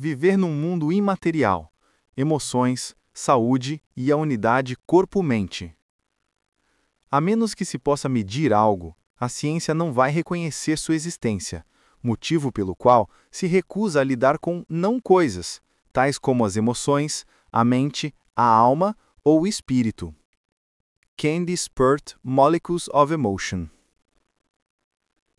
viver num mundo imaterial, emoções, saúde e a unidade corpo-mente. A menos que se possa medir algo, a ciência não vai reconhecer sua existência, motivo pelo qual se recusa a lidar com não-coisas, tais como as emoções, a mente, a alma ou o espírito. Candice Pert, Molecules of Emotion.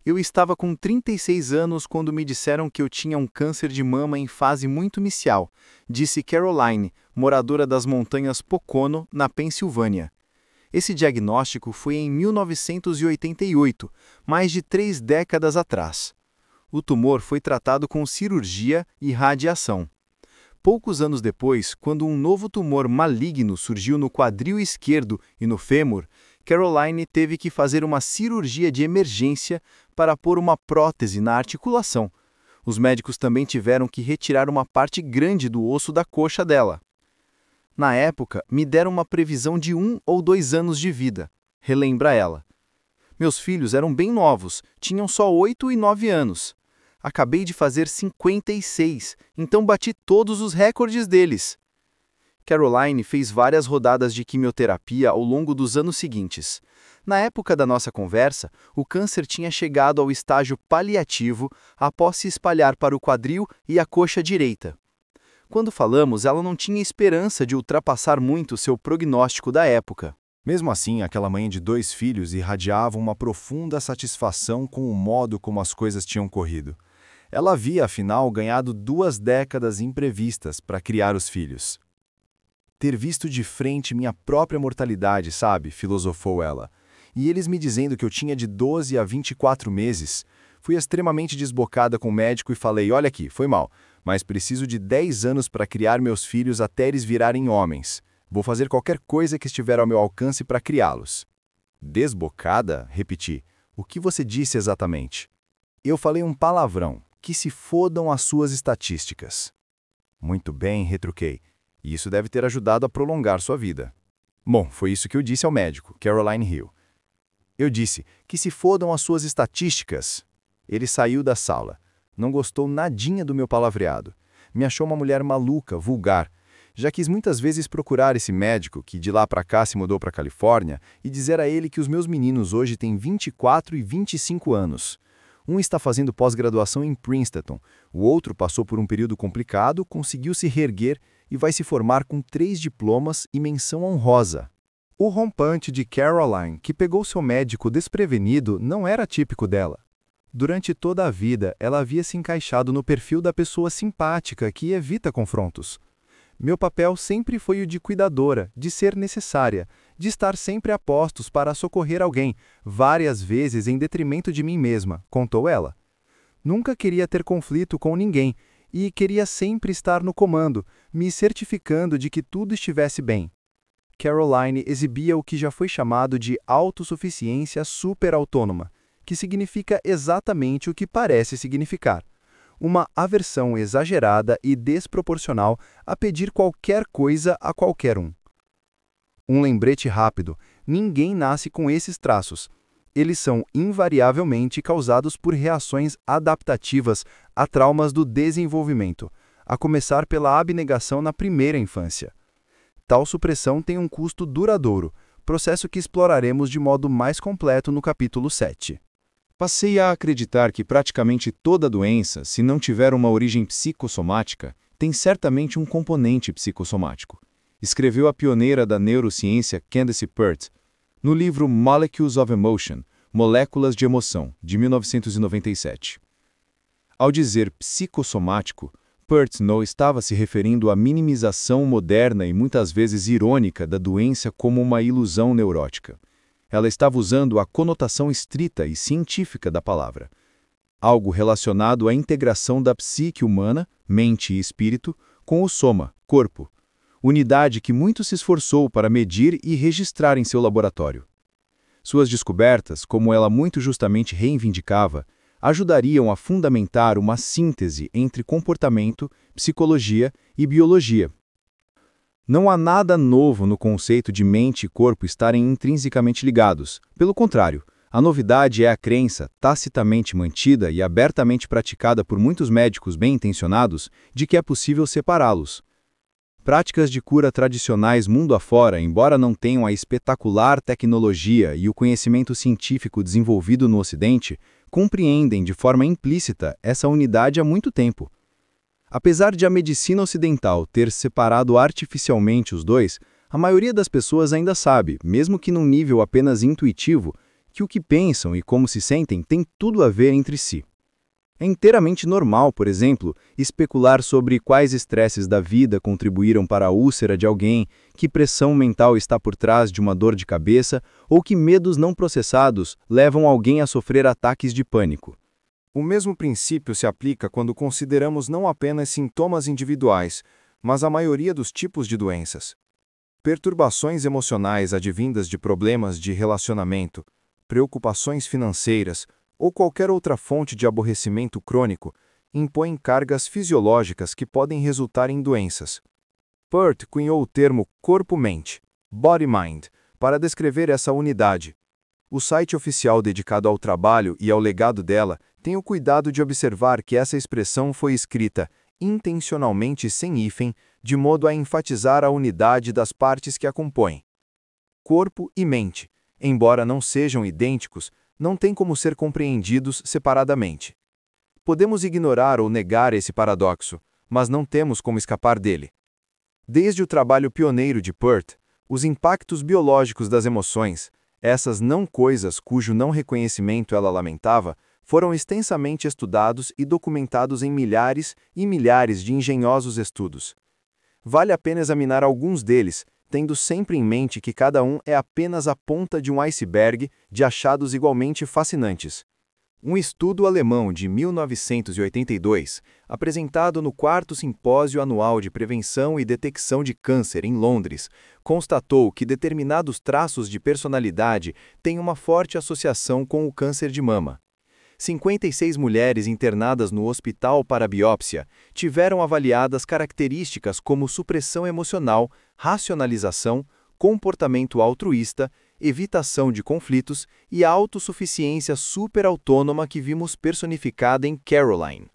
Eu estava com 36 anos quando me disseram que eu tinha um câncer de mama em fase muito inicial, disse Caroline, moradora das montanhas Pocono, na Pensilvânia. Esse diagnóstico foi em 1988, mais de 3 décadas atrás. O tumor foi tratado com cirurgia e radiação. Poucos anos depois, quando um novo tumor maligno surgiu no quadril esquerdo e no fêmur, Caroline teve que fazer uma cirurgia de emergência para pôr uma prótese na articulação. Os médicos também tiveram que retirar uma parte grande do osso da coxa dela. Na época, me deram uma previsão de 1 ou 2 anos de vida, relembra ela. Meus filhos eram bem novos, tinham só 8 e 9 anos. Acabei de fazer 56, então bati todos os recordes deles. Caroline fez várias rodadas de quimioterapia ao longo dos anos seguintes. Na época da nossa conversa, o câncer tinha chegado ao estágio paliativo após se espalhar para o quadril e a coxa direita. Quando falamos, ela não tinha esperança de ultrapassar muito seu prognóstico da época. Mesmo assim, aquela mãe de 2 filhos irradiava uma profunda satisfação com o modo como as coisas tinham corrido. Ela havia, afinal, ganhado 2 décadas imprevistas para criar os filhos. Ter visto de frente minha própria mortalidade, sabe? Filosofou ela. E eles me dizendo que eu tinha de 12 a 24 meses. Fui extremamente desbocada com o médico e falei, olha aqui, foi mal, mas preciso de 10 anos para criar meus filhos até eles virarem homens. Vou fazer qualquer coisa que estiver ao meu alcance para criá-los. Desbocada? Repeti. O que você disse exatamente? Eu falei um palavrão. Que se fodam as suas estatísticas. Muito bem, retruquei. E isso deve ter ajudado a prolongar sua vida. Bom, foi isso que eu disse ao médico, Caroline Hill. Eu disse, que se fodam as suas estatísticas. Ele saiu da sala. Não gostou nadinha do meu palavreado. Me achou uma mulher maluca, vulgar. Já quis muitas vezes procurar esse médico, que de lá para cá se mudou para a Califórnia, e dizer a ele que os meus meninos hoje têm 24 e 25 anos. Um está fazendo pós-graduação em Princeton, o outro passou por um período complicado, conseguiu se reerguer e vai se formar com 3 diplomas e menção honrosa. O rompante de Caroline, que pegou seu médico desprevenido, não era típico dela. Durante toda a vida, ela havia se encaixado no perfil da pessoa simpática que evita confrontos. Meu papel sempre foi o de cuidadora, de ser necessária, de estar sempre a postos para socorrer alguém, várias vezes em detrimento de mim mesma, contou ela. Nunca queria ter conflito com ninguém e queria sempre estar no comando, me certificando de que tudo estivesse bem. Caroline exibia o que já foi chamado de autossuficiência superautônoma, que significa exatamente o que parece significar. Uma aversão exagerada e desproporcional a pedir qualquer coisa a qualquer um. Um lembrete rápido: ninguém nasce com esses traços. Eles são invariavelmente causados por reações adaptativas a traumas do desenvolvimento, a começar pela abnegação na primeira infância. Tal supressão tem um custo duradouro, processo que exploraremos de modo mais completo no capítulo 7. Passei a acreditar que praticamente toda doença, se não tiver uma origem psicossomática, tem certamente um componente psicossomático, escreveu a pioneira da neurociência Candice Pert, no livro Molecules of Emotion, Moléculas de Emoção, de 1997. Ao dizer psicossomático, Pert não estava se referindo à minimização moderna e muitas vezes irônica da doença como uma ilusão neurótica. Ela estava usando a conotação estrita e científica da palavra. Algo relacionado à integração da psique humana, mente e espírito, com o soma, corpo, unidade que muito se esforçou para medir e registrar em seu laboratório. Suas descobertas, como ela muito justamente reivindicava, ajudariam a fundamentar uma síntese entre comportamento, psicologia e biologia. Não há nada novo no conceito de mente e corpo estarem intrinsecamente ligados. Pelo contrário, A novidade é a crença, tacitamente mantida e abertamente praticada por muitos médicos bem-intencionados, de que é possível separá-los. Práticas de cura tradicionais mundo afora, embora não tenham a espetacular tecnologia e o conhecimento científico desenvolvido no Ocidente, compreendem de forma implícita essa unidade há muito tempo. Apesar de a medicina ocidental ter separado artificialmente os dois, a maioria das pessoas ainda sabe, mesmo que num nível apenas intuitivo, que o que pensam e como se sentem tem tudo a ver entre si. É inteiramente normal, por exemplo, especular sobre quais estresses da vida contribuíram para a úlcera de alguém, que pressão mental está por trás de uma dor de cabeça ou que medos não processados levam alguém a sofrer ataques de pânico. O mesmo princípio se aplica quando consideramos não apenas sintomas individuais, mas a maioria dos tipos de doenças. Perturbações emocionais advindas de problemas de relacionamento, preocupações financeiras ou qualquer outra fonte de aborrecimento crônico impõem cargas fisiológicas que podem resultar em doenças. Peart cunhou o termo corpo-mente, body-mind, para descrever essa unidade. O site oficial dedicado ao trabalho e ao legado dela tem o cuidado de observar que essa expressão foi escrita intencionalmente sem hífen, de modo a enfatizar a unidade das partes que a compõem. Corpo e mente, embora não sejam idênticos, não têm como ser compreendidos separadamente. Podemos ignorar ou negar esse paradoxo, mas não temos como escapar dele. Desde o trabalho pioneiro de Peart, os impactos biológicos das emoções, essas não coisas cujo não reconhecimento ela lamentava, foram extensamente estudados e documentados em milhares e milhares de engenhosos estudos. Vale a pena examinar alguns deles, tendo sempre em mente que cada um é apenas a ponta de um iceberg de achados igualmente fascinantes. Um estudo alemão de 1982, apresentado no 4º Simpósio Anual de Prevenção e Detecção de Câncer em Londres, constatou que determinados traços de personalidade têm uma forte associação com o câncer de mama. 56 mulheres internadas no hospital para biópsia tiveram avaliadas características como supressão emocional, racionalização, comportamento altruísta, evitação de conflitos e a autossuficiência superautônoma que vimos personificada em Caroline.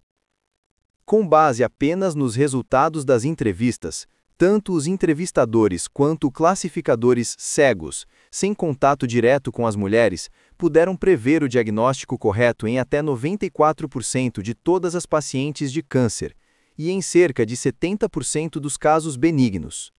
Com base apenas nos resultados das entrevistas, tanto os entrevistadores quanto classificadores cegos, sem contato direto com as mulheres, puderam prever o diagnóstico correto em até 94% de todas as pacientes de câncer e em cerca de 70% dos casos benignos.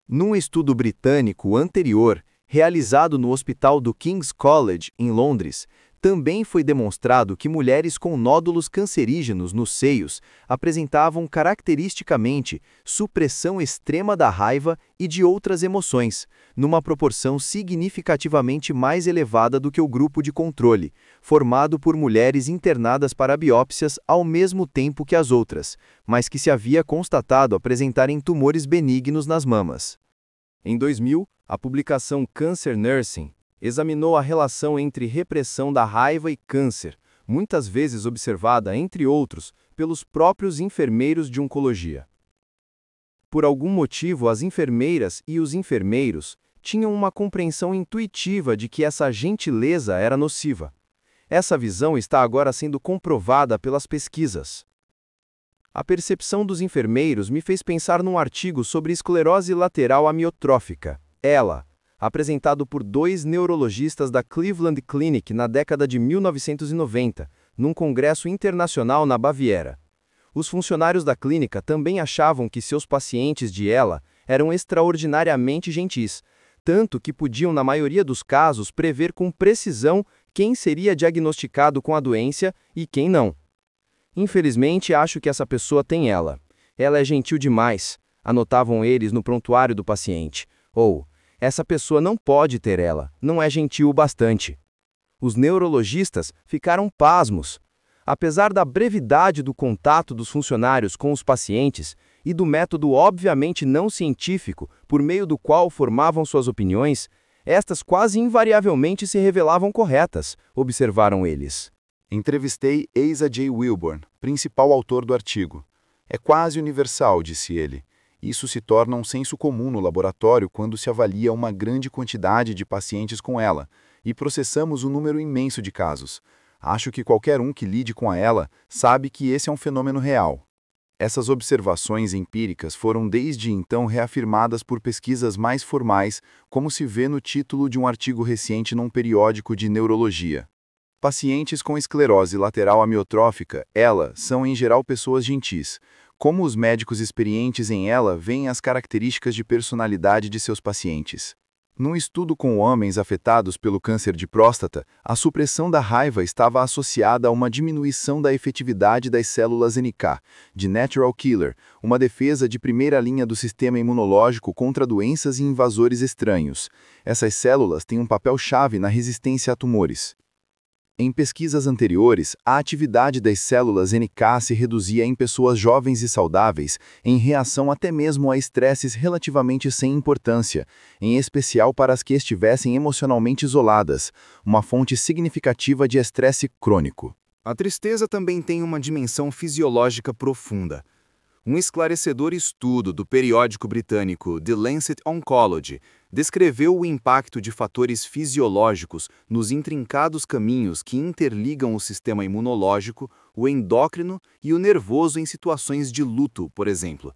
Num estudo britânico anterior, realizado no Hospital do King's College, em Londres, também foi demonstrado que mulheres com nódulos cancerígenos nos seios apresentavam caracteristicamente supressão extrema da raiva e de outras emoções, numa proporção significativamente mais elevada do que o grupo de controle, formado por mulheres internadas para biópsias ao mesmo tempo que as outras, mas que se havia constatado apresentarem tumores benignos nas mamas. Em 2000, a publicação Cancer Nursing examinou a relação entre repressão da raiva e câncer, muitas vezes observada, entre outros, pelos próprios enfermeiros de oncologia. Por algum motivo, as enfermeiras e os enfermeiros tinham uma compreensão intuitiva de que essa gentileza era nociva. Essa visão está agora sendo comprovada pelas pesquisas. A percepção dos enfermeiros me fez pensar num artigo sobre esclerose lateral amiotrófica, ELA, apresentado por 2 neurologistas da Cleveland Clinic na década de 1990, num congresso internacional na Baviera. Os funcionários da clínica também achavam que seus pacientes de ELA eram extraordinariamente gentis, tanto que podiam, na maioria dos casos, prever com precisão quem seria diagnosticado com a doença e quem não. Infelizmente, acho que essa pessoa tem ELA. Ela é gentil demais, anotavam eles no prontuário do paciente. Ou, essa pessoa não pode ter ELA, não é gentil o bastante. Os neurologistas ficaram pasmos. Apesar da brevidade do contato dos funcionários com os pacientes e do método obviamente não científico por meio do qual formavam suas opiniões, estas quase invariavelmente se revelavam corretas, observaram eles. Entrevistei Asa J. Wilborn, principal autor do artigo. É quase universal, disse ele. Isso se torna um senso comum no laboratório quando se avalia uma grande quantidade de pacientes com ela, e processamos um número imenso de casos. Acho que qualquer um que lide com ela sabe que esse é um fenômeno real. Essas observações empíricas foram desde então reafirmadas por pesquisas mais formais, como se vê no título de um artigo recente num periódico de neurologia. Pacientes com esclerose lateral amiotrófica, são em geral pessoas gentis. Como os médicos experientes em ela veem as características de personalidade de seus pacientes. Num estudo com homens afetados pelo câncer de próstata, a supressão da raiva estava associada a uma diminuição da efetividade das células NK, de Natural Killer, uma defesa de primeira linha do sistema imunológico contra doenças e invasores estranhos. Essas células têm um papel-chave na resistência a tumores. Em pesquisas anteriores, a atividade das células NK se reduzia em pessoas jovens e saudáveis, em reação até mesmo a estresses relativamente sem importância, em especial para as que estivessem emocionalmente isoladas, uma fonte significativa de estresse crônico. A tristeza também tem uma dimensão fisiológica profunda. Um esclarecedor estudo do periódico britânico The Lancet Oncology descreveu o impacto de fatores fisiológicos nos intrincados caminhos que interligam o sistema imunológico, o endócrino e o nervoso em situações de luto, por exemplo.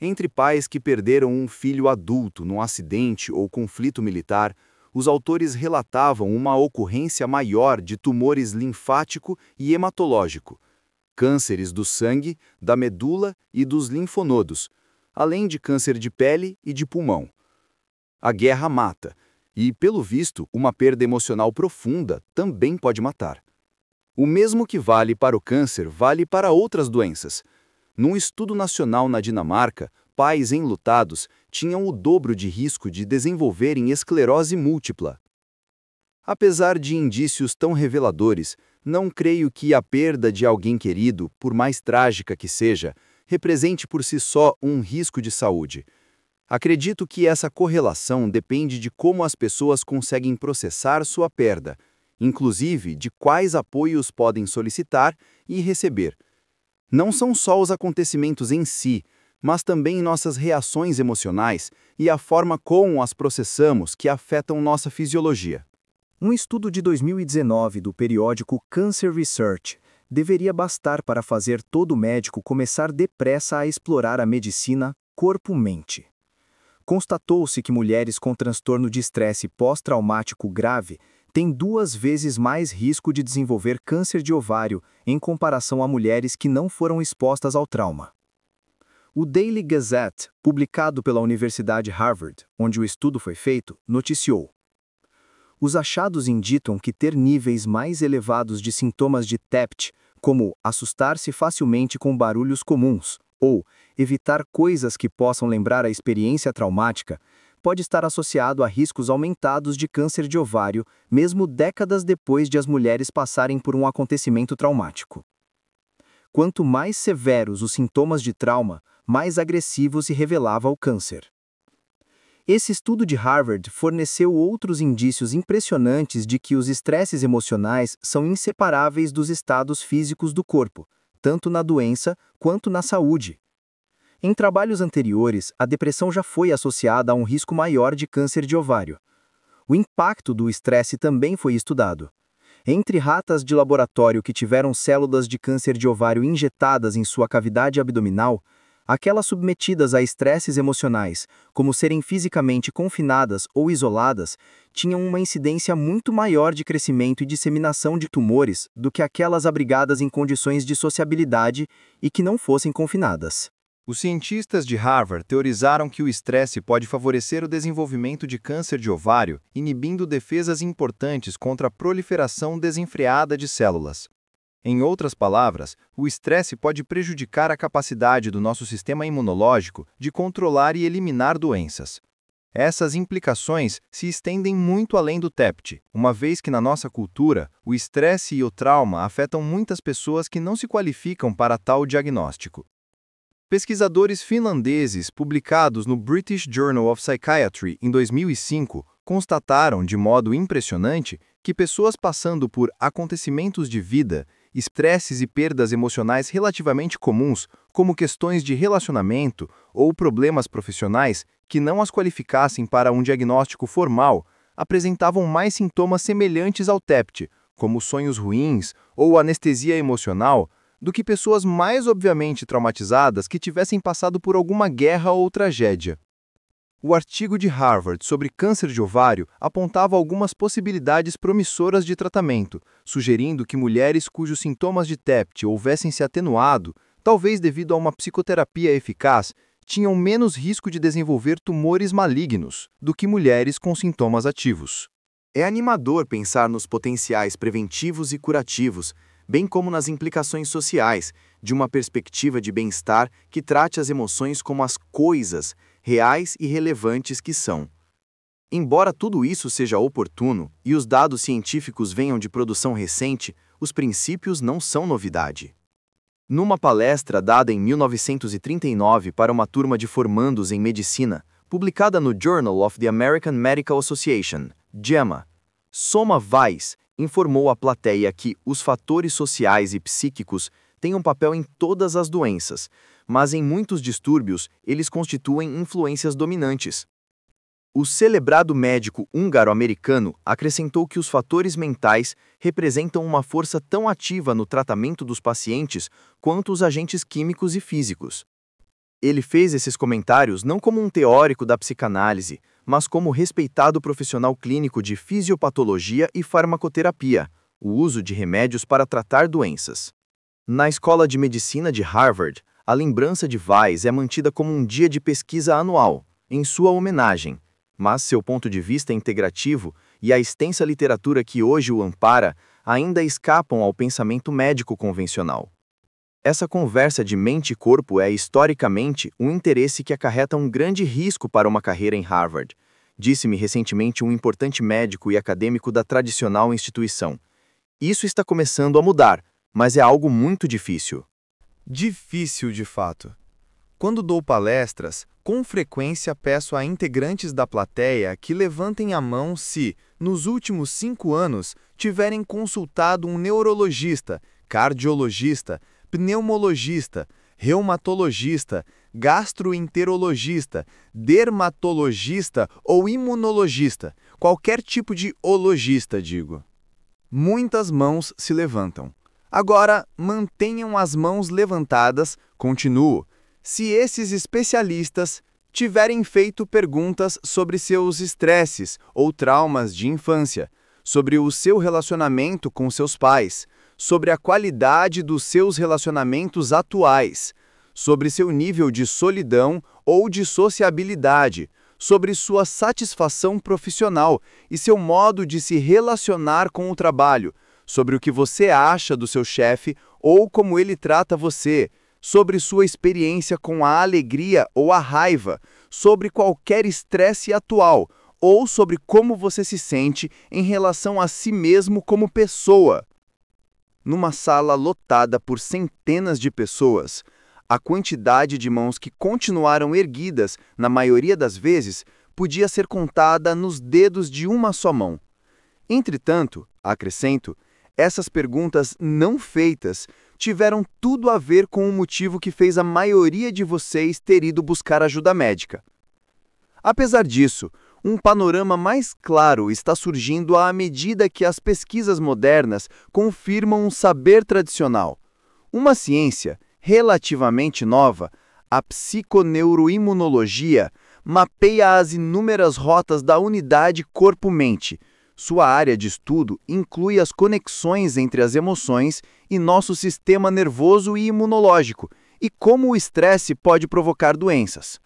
Entre pais que perderam um filho adulto num acidente ou conflito militar, os autores relatavam uma ocorrência maior de tumores linfático e hematológico, cânceres do sangue, da medula e dos linfonodos, além de câncer de pele e de pulmão. A guerra mata, e, pelo visto, uma perda emocional profunda também pode matar. O mesmo que vale para o câncer vale para outras doenças. Num estudo nacional na Dinamarca, pais enlutados tinham o dobro de risco de desenvolverem esclerose múltipla. Apesar de indícios tão reveladores, não creio que a perda de alguém querido, por mais trágica que seja, represente por si só um risco de saúde. Acredito que essa correlação depende de como as pessoas conseguem processar sua perda, inclusive de quais apoios podem solicitar e receber. Não são só os acontecimentos em si, mas também nossas reações emocionais e a forma como as processamos que afetam nossa fisiologia. Um estudo de 2019 do periódico Cancer Research deveria bastar para fazer todo médico começar depressa a explorar a medicina corpo-mente. Constatou-se que mulheres com transtorno de estresse pós-traumático grave têm 2 vezes mais risco de desenvolver câncer de ovário em comparação a mulheres que não foram expostas ao trauma. O Daily Gazette, publicado pela Universidade Harvard, onde o estudo foi feito, noticiou: os achados indicam que ter níveis mais elevados de sintomas de TEPT, como assustar-se facilmente com barulhos comuns, ou evitar coisas que possam lembrar a experiência traumática, pode estar associado a riscos aumentados de câncer de ovário, mesmo décadas depois de as mulheres passarem por um acontecimento traumático. Quanto mais severos os sintomas de trauma, mais agressivo se revelava o câncer. Esse estudo de Harvard forneceu outros indícios impressionantes de que os estresses emocionais são inseparáveis dos estados físicos do corpo, tanto na doença quanto na saúde. Em trabalhos anteriores, a depressão já foi associada a um risco maior de câncer de ovário. O impacto do estresse também foi estudado. Entre ratas de laboratório que tiveram células de câncer de ovário injetadas em sua cavidade abdominal, aquelas submetidas a estresses emocionais, como serem fisicamente confinadas ou isoladas, tinham uma incidência muito maior de crescimento e disseminação de tumores do que aquelas abrigadas em condições de sociabilidade e que não fossem confinadas. Os cientistas de Harvard teorizaram que o estresse pode favorecer o desenvolvimento de câncer de ovário, inibindo defesas importantes contra a proliferação desenfreada de células. Em outras palavras, o estresse pode prejudicar a capacidade do nosso sistema imunológico de controlar e eliminar doenças. Essas implicações se estendem muito além do TEPT, uma vez que na nossa cultura, o estresse e o trauma afetam muitas pessoas que não se qualificam para tal diagnóstico. Pesquisadores finlandeses publicados no British Journal of Psychiatry em 2005 constataram de modo impressionante que pessoas passando por acontecimentos de vida, estresses e perdas emocionais relativamente comuns, como questões de relacionamento ou problemas profissionais que não as qualificassem para um diagnóstico formal, apresentavam mais sintomas semelhantes ao TEPT, como sonhos ruins ou anestesia emocional, do que pessoas mais obviamente traumatizadas que tivessem passado por alguma guerra ou tragédia. O artigo de Harvard sobre câncer de ovário apontava algumas possibilidades promissoras de tratamento, sugerindo que mulheres cujos sintomas de TEPT houvessem se atenuado, talvez devido a uma psicoterapia eficaz, tinham menos risco de desenvolver tumores malignos do que mulheres com sintomas ativos. É animador pensar nos potenciais preventivos e curativos, bem como nas implicações sociais, de uma perspectiva de bem-estar que trate as emoções como as coisas reais e relevantes que são. Embora tudo isso seja oportuno e os dados científicos venham de produção recente, os princípios não são novidade. Numa palestra dada em 1939 para uma turma de formandos em medicina, publicada no Journal of the American Medical Association, JAMA, Soma Weiss informou à plateia que os fatores sociais e psíquicos têm um papel em todas as doenças, mas em muitos distúrbios eles constituem influências dominantes. O celebrado médico húngaro-americano acrescentou que os fatores mentais representam uma força tão ativa no tratamento dos pacientes quanto os agentes químicos e físicos. Ele fez esses comentários não como um teórico da psicanálise, mas como respeitado profissional clínico de fisiopatologia e farmacoterapia, o uso de remédios para tratar doenças. Na Escola de Medicina de Harvard, a lembrança de Weiss é mantida como um dia de pesquisa anual, em sua homenagem, mas seu ponto de vista integrativo e a extensa literatura que hoje o ampara ainda escapam ao pensamento médico convencional. Essa conversa de mente e corpo é, historicamente, um interesse que acarreta um grande risco para uma carreira em Harvard, disse-me recentemente um importante médico e acadêmico da tradicional instituição. Isso está começando a mudar, mas é algo muito difícil. Difícil, de fato. Quando dou palestras, com frequência peço a integrantes da plateia que levantem a mão se, nos últimos 5 anos, tiverem consultado um neurologista, cardiologista, pneumologista, reumatologista, gastroenterologista, dermatologista ou imunologista, qualquer tipo de ologista, digo. Muitas mãos se levantam. Agora, mantenham as mãos levantadas, continuo, se esses especialistas tiverem feito perguntas sobre seus estresses ou traumas de infância, sobre o seu relacionamento com seus pais, sobre a qualidade dos seus relacionamentos atuais, sobre seu nível de solidão ou de sociabilidade, sobre sua satisfação profissional e seu modo de se relacionar com o trabalho, sobre o que você acha do seu chefe ou como ele trata você, sobre sua experiência com a alegria ou a raiva, sobre qualquer estresse atual ou sobre como você se sente em relação a si mesmo como pessoa. Numa sala lotada por centenas de pessoas, a quantidade de mãos que continuaram erguidas, na maioria das vezes, podia ser contada nos dedos de uma só mão. Entretanto, acrescento, essas perguntas não feitas tiveram tudo a ver com o motivo que fez a maioria de vocês ter ido buscar ajuda médica. Apesar disso, um panorama mais claro está surgindo à medida que as pesquisas modernas confirmam um saber tradicional. Uma ciência relativamente nova, a psiconeuroimunologia, mapeia as inúmeras rotas da unidade corpo-mente. Sua área de estudo inclui as conexões entre as emoções e nosso sistema nervoso e imunológico, e como o estresse pode provocar doenças.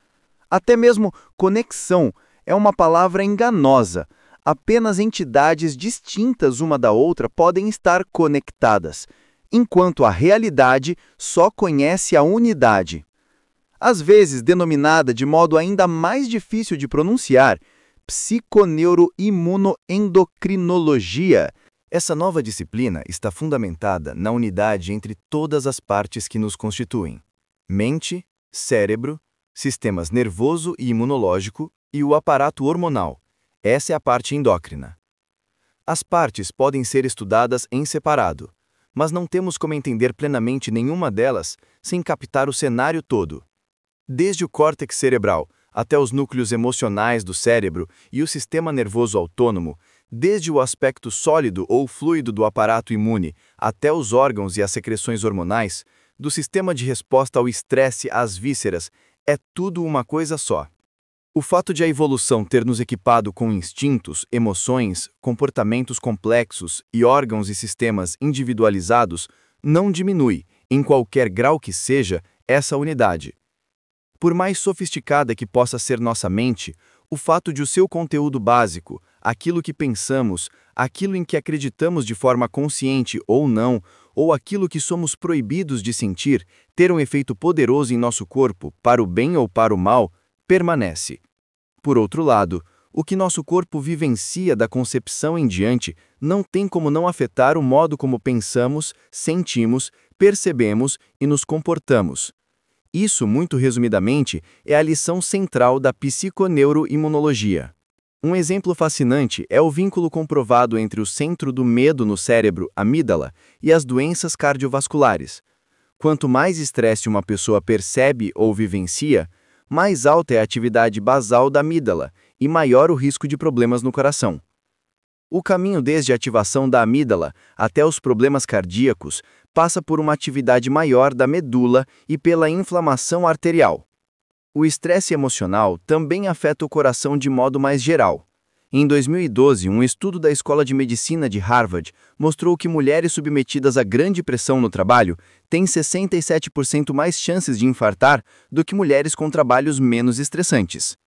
Até mesmo conexão é uma palavra enganosa. Apenas entidades distintas uma da outra podem estar conectadas, enquanto a realidade só conhece a unidade. Às vezes denominada de modo ainda mais difícil de pronunciar, psiconeuroimunoendocrinologia. Essa nova disciplina está fundamentada na unidade entre todas as partes que nos constituem: mente, cérebro, sistemas nervoso e imunológico e o aparato hormonal. Essa é a parte endócrina. As partes podem ser estudadas em separado, mas não temos como entender plenamente nenhuma delas sem captar o cenário todo. Desde o córtex cerebral até os núcleos emocionais do cérebro e o sistema nervoso autônomo, desde o aspecto sólido ou fluido do aparato imune até os órgãos e as secreções hormonais, do sistema de resposta ao estresse às vísceras, é tudo uma coisa só. O fato de a evolução ter nos equipado com instintos, emoções, comportamentos complexos e órgãos e sistemas individualizados não diminui, em qualquer grau que seja, essa unidade. Por mais sofisticada que possa ser nossa mente, o fato de o seu conteúdo básico, aquilo que pensamos, aquilo em que acreditamos de forma consciente ou não, ou aquilo que somos proibidos de sentir, ter um efeito poderoso em nosso corpo, para o bem ou para o mal, permanece. Por outro lado, o que nosso corpo vivencia da concepção em diante não tem como não afetar o modo como pensamos, sentimos, percebemos e nos comportamos. Isso, muito resumidamente, é a lição central da psiconeuroimunologia. Um exemplo fascinante é o vínculo comprovado entre o centro do medo no cérebro, amígdala, e as doenças cardiovasculares. Quanto mais estresse uma pessoa percebe ou vivencia, mais alta é a atividade basal da amígdala e maior o risco de problemas no coração. O caminho desde a ativação da amígdala até os problemas cardíacos passa por uma atividade maior da medula e pela inflamação arterial. O estresse emocional também afeta o coração de modo mais geral. Em 2012, um estudo da Escola de Medicina de Harvard mostrou que mulheres submetidas a grande pressão no trabalho têm 67% mais chances de infartar do que mulheres com trabalhos menos estressantes.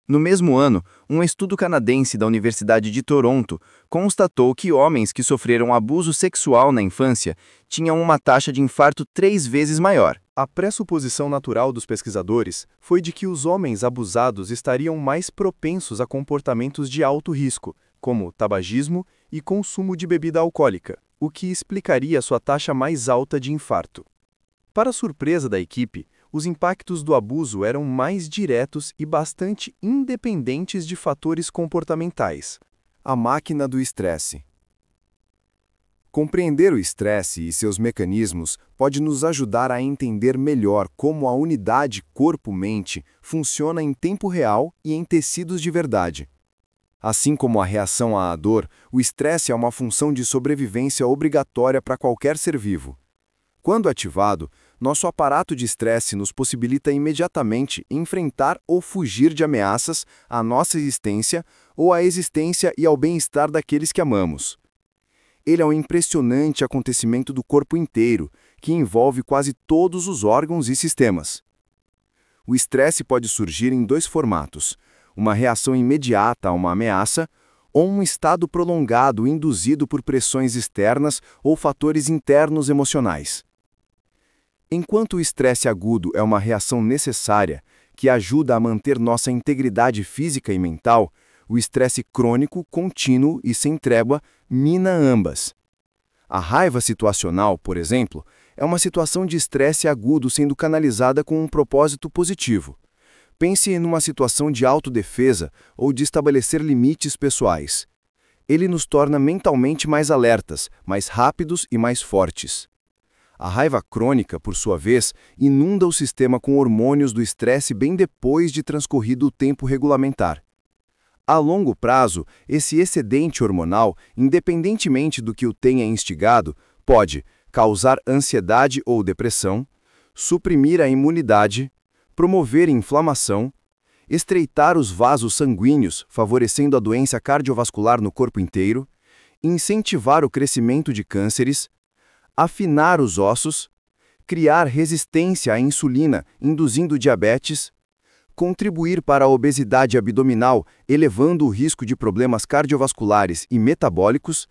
No mesmo ano, um estudo canadense da Universidade de Toronto constatou que homens que sofreram abuso sexual na infância tinham uma taxa de infarto 3 vezes maior. A pressuposição natural dos pesquisadores foi de que os homens abusados estariam mais propensos a comportamentos de alto risco, como tabagismo e consumo de bebida alcoólica, o que explicaria sua taxa mais alta de infarto. Para surpresa da equipe, os impactos do abuso eram mais diretos e bastante independentes de fatores comportamentais. A máquina do estresse. Compreender o estresse e seus mecanismos pode nos ajudar a entender melhor como a unidade corpo-mente funciona em tempo real e em tecidos de verdade. Assim como a reação à dor, o estresse é uma função de sobrevivência obrigatória para qualquer ser vivo. Quando ativado, nosso aparato de estresse nos possibilita imediatamente enfrentar ou fugir de ameaças à nossa existência ou à existência e ao bem-estar daqueles que amamos. Ele é um impressionante acontecimento do corpo inteiro, que envolve quase todos os órgãos e sistemas. O estresse pode surgir em 2 formatos: uma reação imediata a uma ameaça ou um estado prolongado induzido por pressões externas ou fatores internos emocionais. Enquanto o estresse agudo é uma reação necessária, que ajuda a manter nossa integridade física e mental, o estresse crônico, contínuo e sem trégua mina ambas. A raiva situacional, por exemplo, é uma situação de estresse agudo sendo canalizada com um propósito positivo. Pense numa situação de autodefesa ou de estabelecer limites pessoais. Ele nos torna mentalmente mais alertas, mais rápidos e mais fortes. A raiva crônica, por sua vez, inunda o sistema com hormônios do estresse bem depois de transcorrido o tempo regulamentar. A longo prazo, esse excedente hormonal, independentemente do que o tenha instigado, pode causar ansiedade ou depressão, suprimir a imunidade, promover inflamação, estreitar os vasos sanguíneos, favorecendo a doença cardiovascular no corpo inteiro, incentivar o crescimento de cânceres, afinar os ossos, criar resistência à insulina, induzindo diabetes, contribuir para a obesidade abdominal, elevando o risco de problemas cardiovasculares e metabólicos,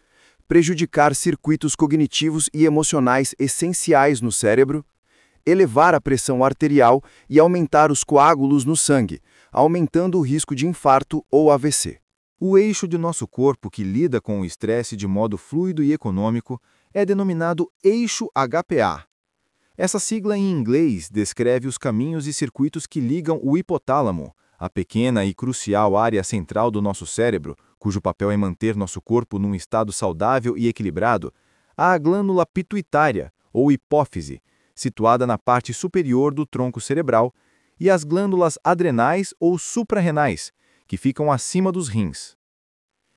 prejudicar circuitos cognitivos e emocionais essenciais no cérebro, elevar a pressão arterial e aumentar os coágulos no sangue, aumentando o risco de infarto ou AVC. O eixo de nosso corpo que lida com o estresse de modo fluido e econômico é denominado eixo HPA. Essa sigla em inglês descreve os caminhos e circuitos que ligam o hipotálamo, a pequena e crucial área central do nosso cérebro, cujo papel é manter nosso corpo num estado saudável e equilibrado, à glândula pituitária, ou hipófise, situada na parte superior do tronco cerebral, e as glândulas adrenais ou suprarrenais, que ficam acima dos rins.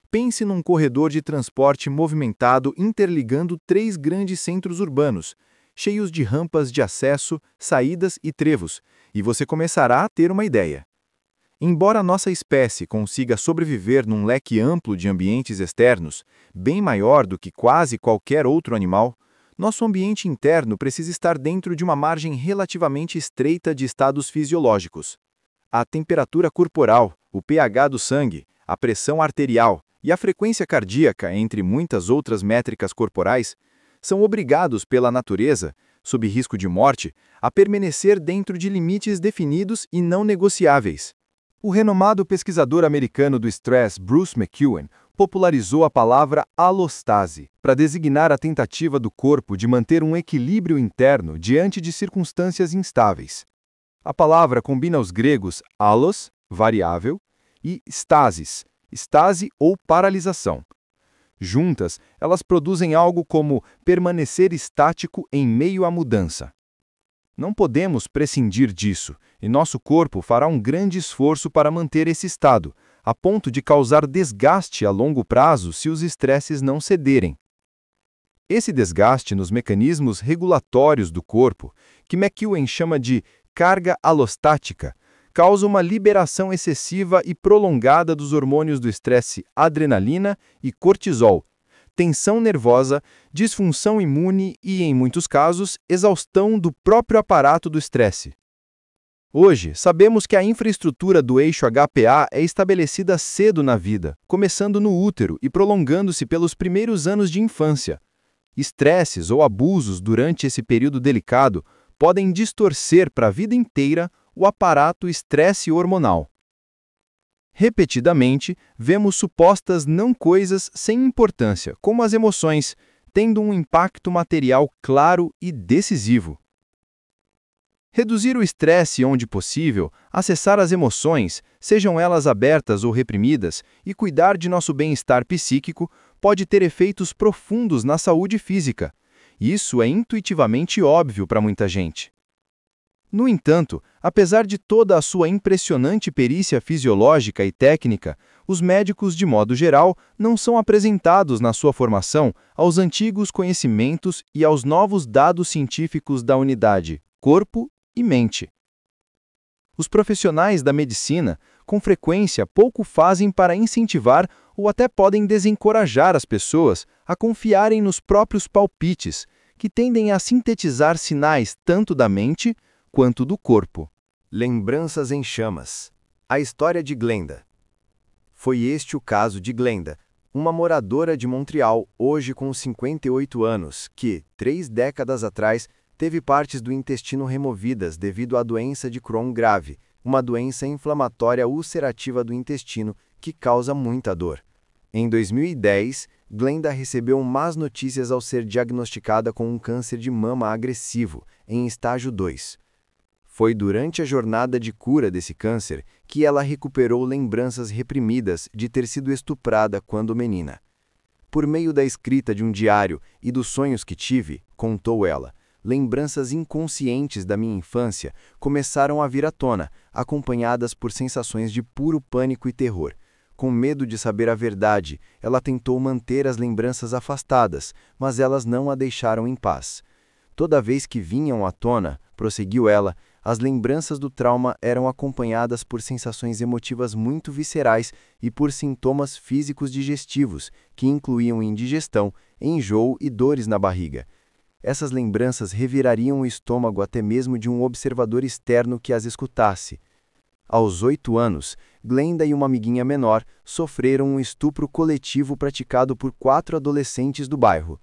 Pense num corredor de transporte movimentado interligando 3 grandes centros urbanos, cheios de rampas de acesso, saídas e trevos, e você começará a ter uma ideia. Embora nossa espécie consiga sobreviver num leque amplo de ambientes externos, bem maior do que quase qualquer outro animal, nosso ambiente interno precisa estar dentro de uma margem relativamente estreita de estados fisiológicos. A temperatura corporal, o pH do sangue, a pressão arterial e a frequência cardíaca, entre muitas outras métricas corporais, são obrigados pela natureza, sob risco de morte, a permanecer dentro de limites definidos e não negociáveis. O renomado pesquisador americano do stress, Bruce McEwen, popularizou a palavra alostase para designar a tentativa do corpo de manter um equilíbrio interno diante de circunstâncias instáveis. A palavra combina os gregos alos, variável, e stasis, estase ou paralisação. Juntas, elas produzem algo como permanecer estático em meio à mudança. Não podemos prescindir disso, e nosso corpo fará um grande esforço para manter esse estado, a ponto de causar desgaste a longo prazo se os estresses não cederem. Esse desgaste nos mecanismos regulatórios do corpo, que McEwen chama de carga alostática, causa uma liberação excessiva e prolongada dos hormônios do estresse adrenalina e cortisol, tensão nervosa, disfunção imune e, em muitos casos, exaustão do próprio aparato do estresse. Hoje, sabemos que a infraestrutura do eixo HPA é estabelecida cedo na vida, começando no útero e prolongando-se pelos primeiros anos de infância. Estresses ou abusos durante esse período delicado podem distorcer para a vida inteira o aparato estresse hormonal. Repetidamente, vemos supostas não-coisas sem importância, como as emoções, tendo um impacto material claro e decisivo. Reduzir o estresse onde possível, acessar as emoções, sejam elas abertas ou reprimidas, e cuidar de nosso bem-estar psíquico pode ter efeitos profundos na saúde física. Isso é intuitivamente óbvio para muita gente. No entanto, apesar de toda a sua impressionante perícia fisiológica e técnica, os médicos, de modo geral, não são apresentados na sua formação aos antigos conhecimentos e aos novos dados científicos da unidade corpo e mente. Os profissionais da medicina, com frequência, pouco fazem para incentivar ou até podem desencorajar as pessoas a confiarem nos próprios palpites, que tendem a sintetizar sinais tanto da mente quanto do corpo. Lembranças em chamas. A história de Glenda. Foi este o caso de Glenda, uma moradora de Montreal, hoje com 58 anos, que, 3 décadas atrás, teve partes do intestino removidas devido à doença de Crohn grave, uma doença inflamatória ulcerativa do intestino que causa muita dor. Em 2010, Glenda recebeu más notícias ao ser diagnosticada com um câncer de mama agressivo, em estágio 2. Foi durante a jornada de cura desse câncer que ela recuperou lembranças reprimidas de ter sido estuprada quando menina. Por meio da escrita de um diário e dos sonhos que tive, contou ela, lembranças inconscientes da minha infância começaram a vir à tona, acompanhadas por sensações de puro pânico e terror. Com medo de saber a verdade, ela tentou manter as lembranças afastadas, mas elas não a deixaram em paz. Toda vez que vinham à tona, prosseguiu ela, as lembranças do trauma eram acompanhadas por sensações emotivas muito viscerais e por sintomas físicos digestivos, que incluíam indigestão, enjoo e dores na barriga. Essas lembranças revirariam o estômago até mesmo de um observador externo que as escutasse. Aos 8 anos, Glenda e uma amiguinha menor sofreram um estupro coletivo praticado por 4 adolescentes do bairro.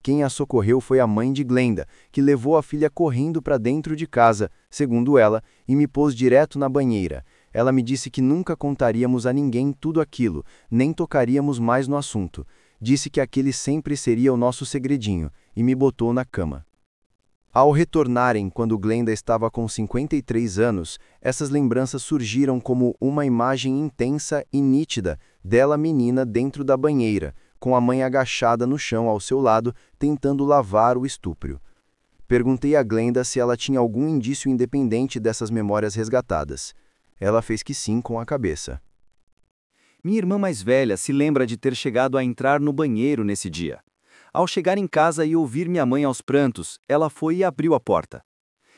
Quem a socorreu foi a mãe de Glenda, que levou a filha correndo para dentro de casa, segundo ela, e me pôs direto na banheira. Ela me disse que nunca contaríamos a ninguém tudo aquilo, nem tocaríamos mais no assunto. Disse que aquele sempre seria o nosso segredinho, e me botou na cama. Ao retornarem quando Glenda estava com 53 anos, essas lembranças surgiram como uma imagem intensa e nítida dela menina dentro da banheira, com a mãe agachada no chão ao seu lado, tentando lavar o estupro. Perguntei a Glenda se ela tinha algum indício independente dessas memórias resgatadas. Ela fez que sim com a cabeça. Minha irmã mais velha se lembra de ter chegado a entrar no banheiro nesse dia. Ao chegar em casa e ouvir minha mãe aos prantos, ela foi e abriu a porta.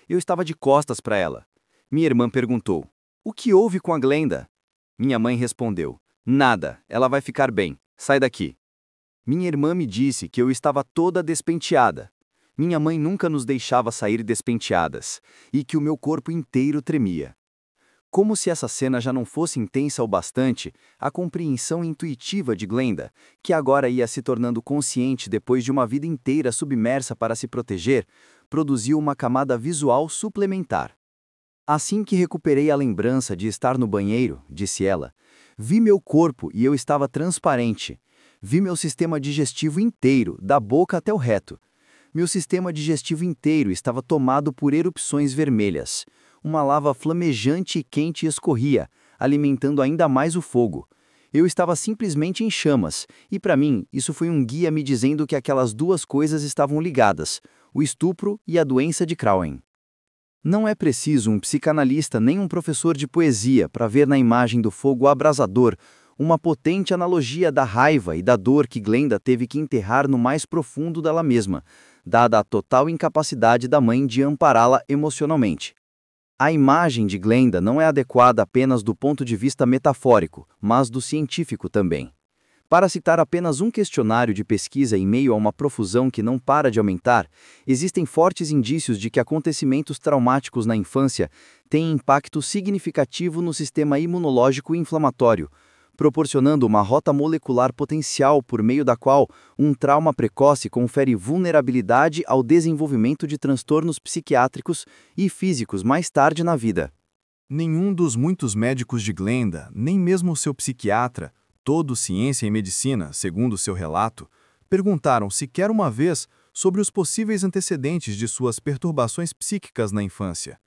Eu estava de costas para ela. Minha irmã perguntou: "O que houve com a Glenda?" Minha mãe respondeu: "Nada, ela vai ficar bem. Sai daqui." Minha irmã me disse que eu estava toda despenteada. Minha mãe nunca nos deixava sair despenteadas, e que o meu corpo inteiro tremia. Como se essa cena já não fosse intensa o bastante, a compreensão intuitiva de Glenda, que agora ia se tornando consciente depois de uma vida inteira submersa para se proteger, produziu uma camada visual suplementar. "Assim que recuperei a lembrança de estar no banheiro", disse ela, "vi meu corpo e eu estava transparente. Vi meu sistema digestivo inteiro, da boca até o reto. Meu sistema digestivo inteiro estava tomado por erupções vermelhas. Uma lava flamejante e quente escorria, alimentando ainda mais o fogo. Eu estava simplesmente em chamas, e para mim isso foi um guia me dizendo que aquelas duas coisas estavam ligadas, o estupro e a doença de Crohn." Não é preciso um psicanalista nem um professor de poesia para ver na imagem do fogo abrasador uma potente analogia da raiva e da dor que Glenda teve que enterrar no mais profundo dela mesma, dada a total incapacidade da mãe de ampará-la emocionalmente. A imagem de Glenda não é adequada apenas do ponto de vista metafórico, mas do científico também. Para citar apenas um questionário de pesquisa em meio a uma profusão que não para de aumentar, existem fortes indícios de que acontecimentos traumáticos na infância têm impacto significativo no sistema imunológico e inflamatório, proporcionando uma rota molecular potencial por meio da qual um trauma precoce confere vulnerabilidade ao desenvolvimento de transtornos psiquiátricos e físicos mais tarde na vida. Nenhum dos muitos médicos de Glenda, nem mesmo o seu psiquiatra, todo ciência e medicina, segundo seu relato, perguntaram sequer uma vez sobre os possíveis antecedentes de suas perturbações psíquicas na infância.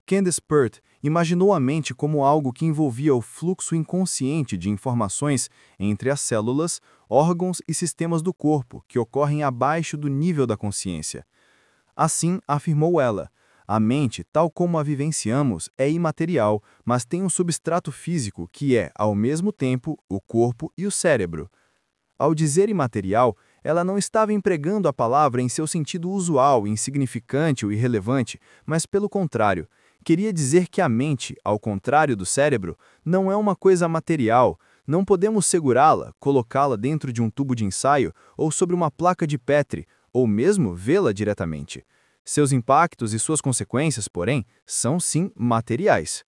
Candace Pert imaginou a mente como algo que envolvia o fluxo inconsciente de informações entre as células, órgãos e sistemas do corpo que ocorrem abaixo do nível da consciência. Assim, afirmou ela, a mente, tal como a vivenciamos, é imaterial, mas tem um substrato físico que é, ao mesmo tempo, o corpo e o cérebro. Ao dizer imaterial, ela não estava empregando a palavra em seu sentido usual, insignificante ou irrelevante, mas pelo contrário, queria dizer que a mente, ao contrário do cérebro, não é uma coisa material, não podemos segurá-la, colocá-la dentro de um tubo de ensaio ou sobre uma placa de Petri, ou mesmo vê-la diretamente. Seus impactos e suas consequências, porém, são sim materiais.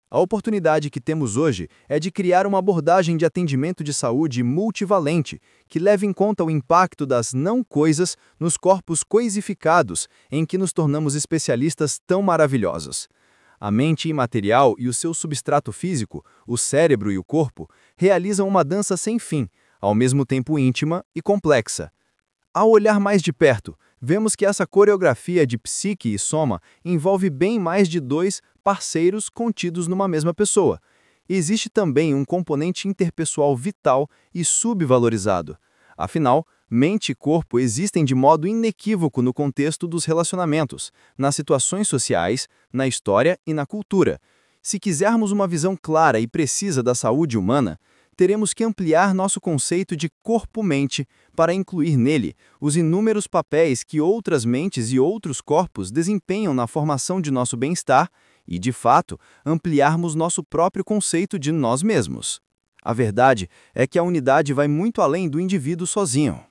A oportunidade que temos hoje é de criar uma abordagem de atendimento de saúde multivalente, que leve em conta o impacto das não-coisas nos corpos coisificados em que nos tornamos especialistas tão maravilhosos. A mente imaterial e o seu substrato físico, o cérebro e o corpo, realizam uma dança sem fim, ao mesmo tempo íntima e complexa. Ao olhar mais de perto, vemos que essa coreografia de psique e soma envolve bem mais de dois parceiros contidos numa mesma pessoa. Existe também um componente interpessoal vital e subvalorizado. Afinal, mente e corpo existem de modo inequívoco no contexto dos relacionamentos, nas situações sociais, na história e na cultura. Se quisermos uma visão clara e precisa da saúde humana, teremos que ampliar nosso conceito de corpo-mente para incluir nele os inúmeros papéis que outras mentes e outros corpos desempenham na formação de nosso bem-estar e, de fato, ampliarmos nosso próprio conceito de nós mesmos. A verdade é que a unidade vai muito além do indivíduo sozinho.